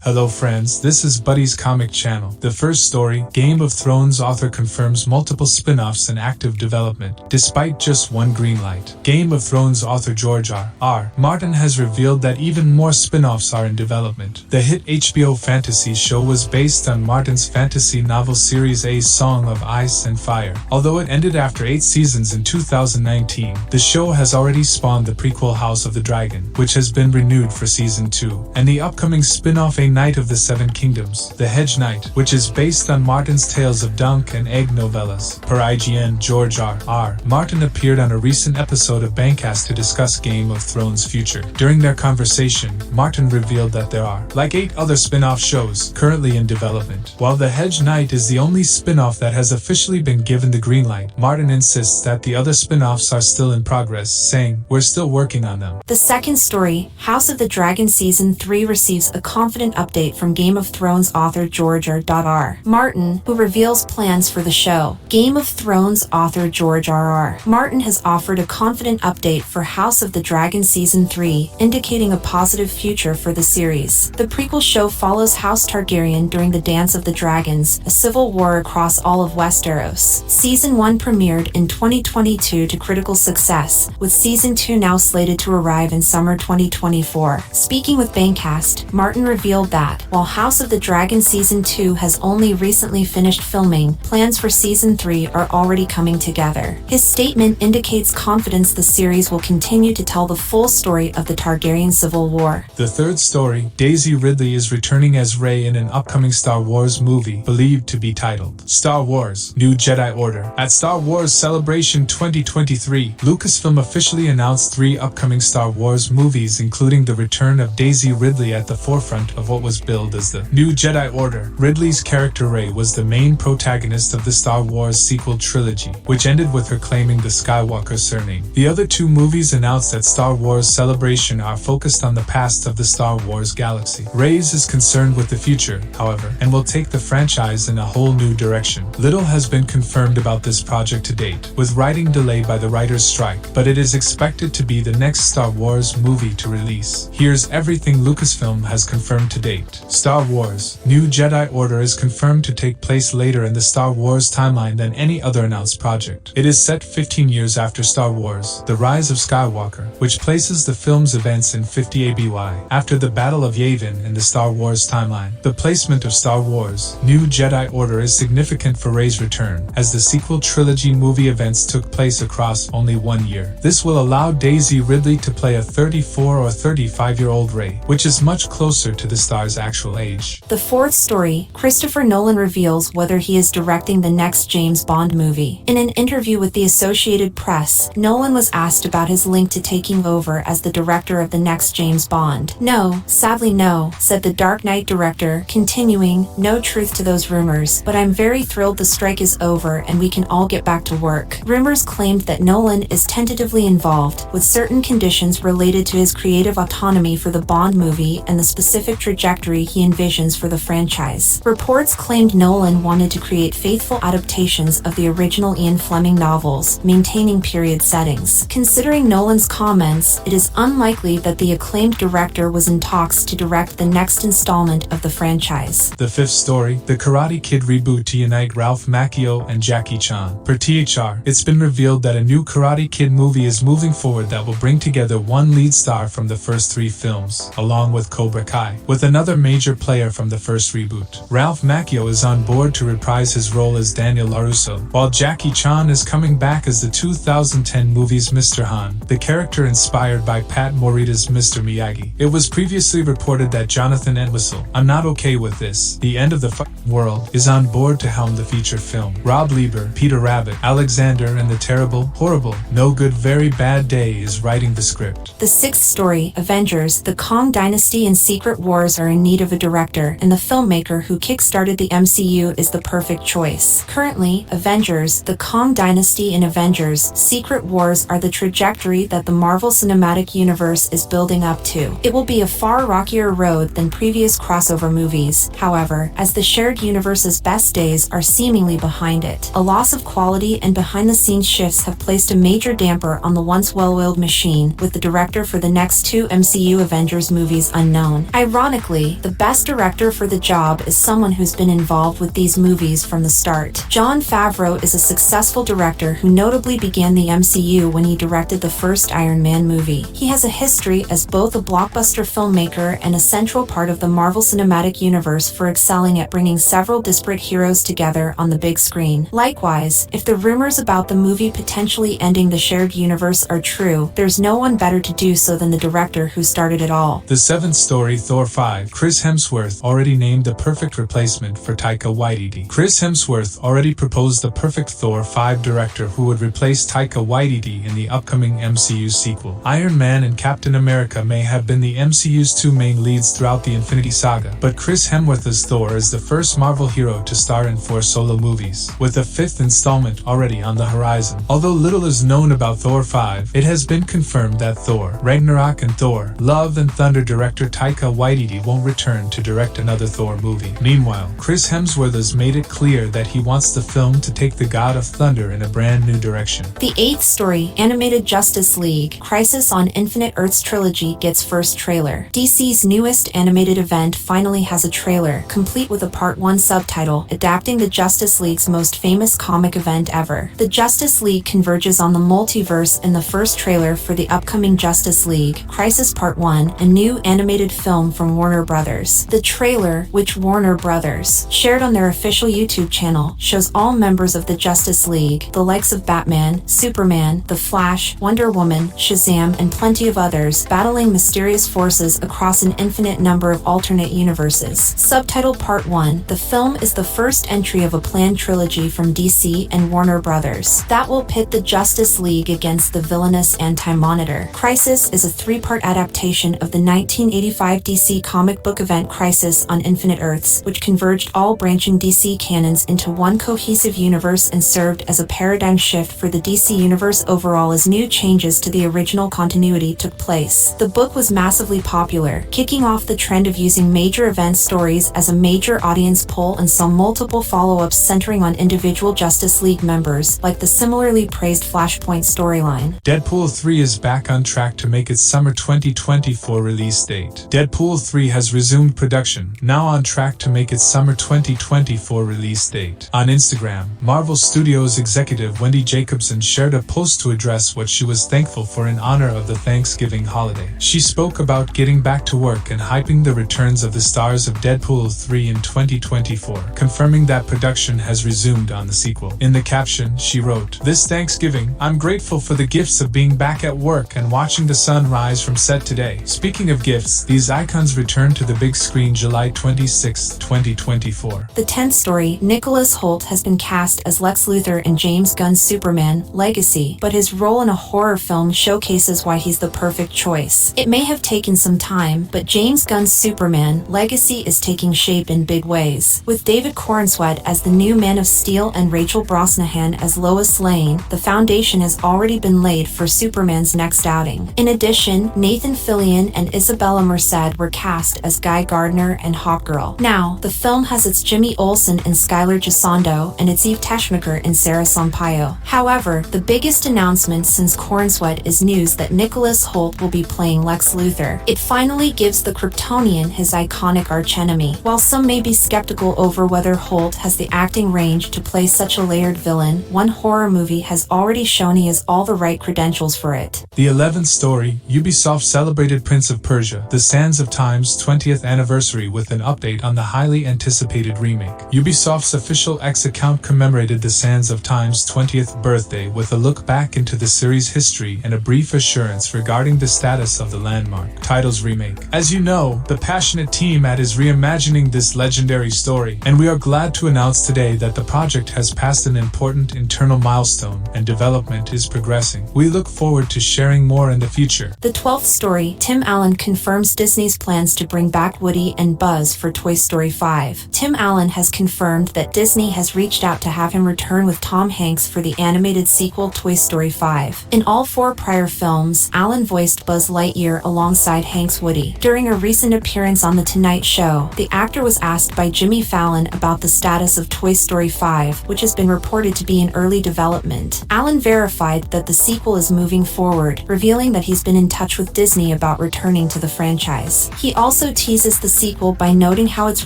Hello friends, this is Buddy's Comic Channel. The first story, Game of Thrones author confirms multiple spin-offs in active development, despite just one green light. Game of Thrones author George R.R. Martin has revealed that even more spin-offs are in development. The hit HBO fantasy show was based on Martin's fantasy novel series A Song of Ice and Fire. Although it ended after 8 seasons in 2019, the show has already spawned the prequel House of the Dragon, which has been renewed for season 2, and the upcoming spin-off A Knight of the Seven Kingdoms, The Hedge Knight, which is based on Martin's Tales of Dunk and Egg novellas. Per IGN, George R.R. Martin appeared on a recent episode of Bankcast to discuss Game of Thrones' future. During their conversation, Martin revealed that there are, like 8 other spin-off shows, currently in development. While The Hedge Knight is the only spin-off that has officially been given the green light, Martin insists that the other spin-offs are still in progress, saying, "We're still working on them." The second story, House of the Dragon Season 3 receives a confident update from Game of Thrones author George R.R. Martin, who reveals plans for the show. Game of Thrones author George R.R. Martin has offered a confident update for House of the Dragon Season 3, indicating a positive future for the series. The prequel show follows House Targaryen during the Dance of the Dragons, a civil war across all of Westeros. Season 1 premiered in 2022 to critical success, with Season 2 now slated to arrive in summer 2024. Speaking with Bankcast, Martin revealed that, while House of the Dragon Season 2 has only recently finished filming, plans for Season 3 are already coming together. His statement indicates confidence the series will continue to tell the full story of the Targaryen Civil War. The third story, Daisy Ridley is returning as Rey in an upcoming Star Wars movie, believed to be titled Star Wars: New Jedi Order. At Star Wars Celebration 2023, Lucasfilm officially announced 3 upcoming Star Wars movies, including the return of Daisy Ridley at the forefront of what was billed as the New Jedi Order. Ridley's character Rey was the main protagonist of the Star Wars sequel trilogy, which ended with her claiming the Skywalker surname. The other 2 movies announced at Star Wars Celebration are focused on the past of the Star Wars galaxy. Rey's is concerned with the future, however, and will take the franchise in a whole new direction. Little has been confirmed about this project to date, with writing delayed by the writers' strike, but it is expected to be the next Star Wars movie to release. Here's everything Lucasfilm has confirmed to date. Star Wars: New Jedi Order is confirmed to take place later in the Star Wars timeline than any other announced project. It is set 15 years after Star Wars: The Rise of Skywalker, which places the film's events in 50 ABY, after the Battle of Yavin in the Star Wars timeline. The placement of Star Wars: New Jedi Order is significant for Rey's return, as the sequel trilogy movie events took place across only 1 year. This will allow Daisy Ridley to play a 34 or 35-year-old Rey, which is much closer to the star's actual age. The fourth story, Christopher Nolan reveals whether he is directing the next James Bond movie. In an interview with the Associated Press, Nolan was asked about his link to taking over as the director of the next James Bond. "No, sadly no," said the Dark Knight director, continuing, "No truth to those rumors, but I'm very thrilled the strike is over and we can all get back to work." Rumors claimed that Nolan is tentatively involved, with certain conditions related to his creative autonomy for the Bond movie and the specific trajectory he envisions for the franchise. Reports claimed Nolan wanted to create faithful adaptations of the original Ian Fleming novels, maintaining period settings. Considering Nolan's comments, it is unlikely that the acclaimed director was in talks to direct the next installment of the franchise. The fifth story, The Karate Kid reboot to unite Ralph Macchio and Jackie Chan. Per THR, it's been revealed that a new Karate Kid movie is moving forward that will bring together one lead star from the first 3 films, along with Cobra Kai, with another major player from the first reboot. Ralph Macchio is on board to reprise his role as Daniel LaRusso, while Jackie Chan is coming back as the 2010 movie's Mr. Han, the character inspired by Pat Morita's Mr. Miyagi. It was previously reported that Jonathan Entwistle, "I'm not okay with this, the end of the world," is on board to helm the feature film. Rob Lieber, Peter Rabbit, Alexander and the Terrible, Horrible, No Good Very Bad Day is writing the script. The sixth story, Avengers: The Kang Dynasty and Secret Wars are in need of a director, and the filmmaker who kickstarted the MCU is the perfect choice. Currently, Avengers: The Kang Dynasty and Avengers: Secret Wars are the trajectory that the Marvel Cinematic Universe is building up to. It will be a far rockier road than previous crossover movies, however, as the shared universe's best days are seemingly behind it. A loss of quality and behind-the-scenes shifts have placed a major damper on the once well-oiled machine, with the director for the next 2 MCU Avengers movies unknown. Ironically, Typically, the best director for the job is someone who's been involved with these movies from the start. Jon Favreau is a successful director who notably began the MCU when he directed the first Iron Man movie. He has a history as both a blockbuster filmmaker and a central part of the Marvel Cinematic Universe for excelling at bringing several disparate heroes together on the big screen. Likewise, if the rumors about the movie potentially ending the shared universe are true, there's no one better to do so than the director who started it all. The seventh story, Thor-5. Chris Hemsworth already named the perfect replacement for Taika Waititi. Chris Hemsworth already proposed the perfect Thor-5 director who would replace Taika Waititi in the upcoming MCU sequel. Iron Man and Captain America may have been the MCU's two main leads throughout the Infinity Saga, but Chris Hemsworth's Thor is the first Marvel hero to star in 4 solo movies, with the 5th installment already on the horizon. Although little is known about Thor-5, it has been confirmed that Thor, Ragnarok and Thor, Love and Thunder director Taika Waititi won't return to direct another Thor movie. Meanwhile, Chris Hemsworth has made it clear that he wants the film to take the God of Thunder in a brand new direction. The 8th story, animated Justice League, Crisis on Infinite Earths trilogy gets first trailer. DC's newest animated event finally has a trailer, complete with a Part 1 subtitle, adapting the Justice League's most famous comic event ever. The Justice League converges on the multiverse in the first trailer for the upcoming Justice League, Crisis Part 1, a new animated film from Warner Brothers. The trailer, which Warner Brothers shared on their official YouTube channel, shows all members of the Justice League, the likes of Batman, Superman, The Flash, Wonder Woman, Shazam, and plenty of others, battling mysterious forces across an infinite number of alternate universes. Subtitled Part 1, the film is the first entry of a planned trilogy from DC and Warner Brothers that will pit the Justice League against the villainous Anti-Monitor. Crisis is a 3-part adaptation of the 1985 DC comic book event Crisis on Infinite Earths, which converged all branching DC canons into one cohesive universe and served as a paradigm shift for the DC universe overall as new changes to the original continuity took place. The book was massively popular, kicking off the trend of using major event stories as a major audience pull and saw multiple follow-ups centering on individual Justice League members, like the similarly praised Flashpoint storyline. Deadpool 3 is back on track to make its summer 2024 release date. Deadpool 3 has resumed production, now on track to make its summer 2024 release date. On Instagram, Marvel Studios executive Wendy Jacobson shared a post to address what she was thankful for in honor of the Thanksgiving holiday. She spoke about getting back to work and hyping the returns of the stars of Deadpool 3 in 2024, confirming that production has resumed on the sequel. In the caption, she wrote, "This Thanksgiving, I'm grateful for the gifts of being back at work and watching the sun rise from set today." Speaking of gifts, these icons return to the big screen July 26, 2024. The 10th story, Nicholas Hoult has been cast as Lex Luthor in James Gunn's Superman Legacy, but his role in a horror film showcases why he's the perfect choice. It may have taken some time, but James Gunn's Superman Legacy is taking shape in big ways. With David Corenswet as the new Man of Steel and Rachel Brosnahan as Lois Lane, the foundation has already been laid for Superman's next outing. In addition, Nathan Fillion and Isabella Merced were cast as Guy Gardner and Hawkgirl. Now, the film has its Jimmy Olsen and Skylar Gisondo and its Eve Teschmacher and Sarah Sampaio. However, the biggest announcement since Corenswet is news that Nicholas Hoult will be playing Lex Luthor. It finally gives the Kryptonian his iconic archenemy. While some may be skeptical over whether Hoult has the acting range to play such a layered villain, one horror movie has already shown he has all the right credentials for it. The 11th story, Ubisoft celebrated Prince of Persia: The Sands of Time's 20th anniversary with an update on the highly anticipated remake. Ubisoft's official X account commemorated The Sands of Time's 20th birthday with a look back into the series' history and a brief assurance regarding the status of the landmark title's remake. As you know, the passionate team at is reimagining this legendary story, and we are glad to announce today that the project has passed an important internal milestone and development is progressing. We look forward to sharing more in the future. The 12th story, Tim Allen confirms Disney's plans to bring back Woody and Buzz for Toy Story 5. Tim Allen has confirmed that Disney has reached out to have him return with Tom Hanks for the animated sequel Toy Story 5. In all 4 prior films, Allen voiced Buzz Lightyear alongside Hank's Woody. During a recent appearance on The Tonight Show, the actor was asked by Jimmy Fallon about the status of Toy Story 5, which has been reported to be in early development. Allen verified that the sequel is moving forward, revealing that he's been in touch with Disney about returning to the franchise. He also also teases the sequel by noting how it's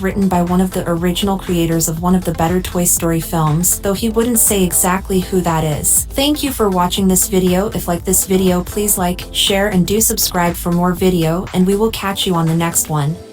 written by one of the original creators of one of the better Toy Story films, though he wouldn't say exactly who that is. Thank you for watching this video. If like this video, please like, share, and do subscribe for more video, and we will catch you on the next one.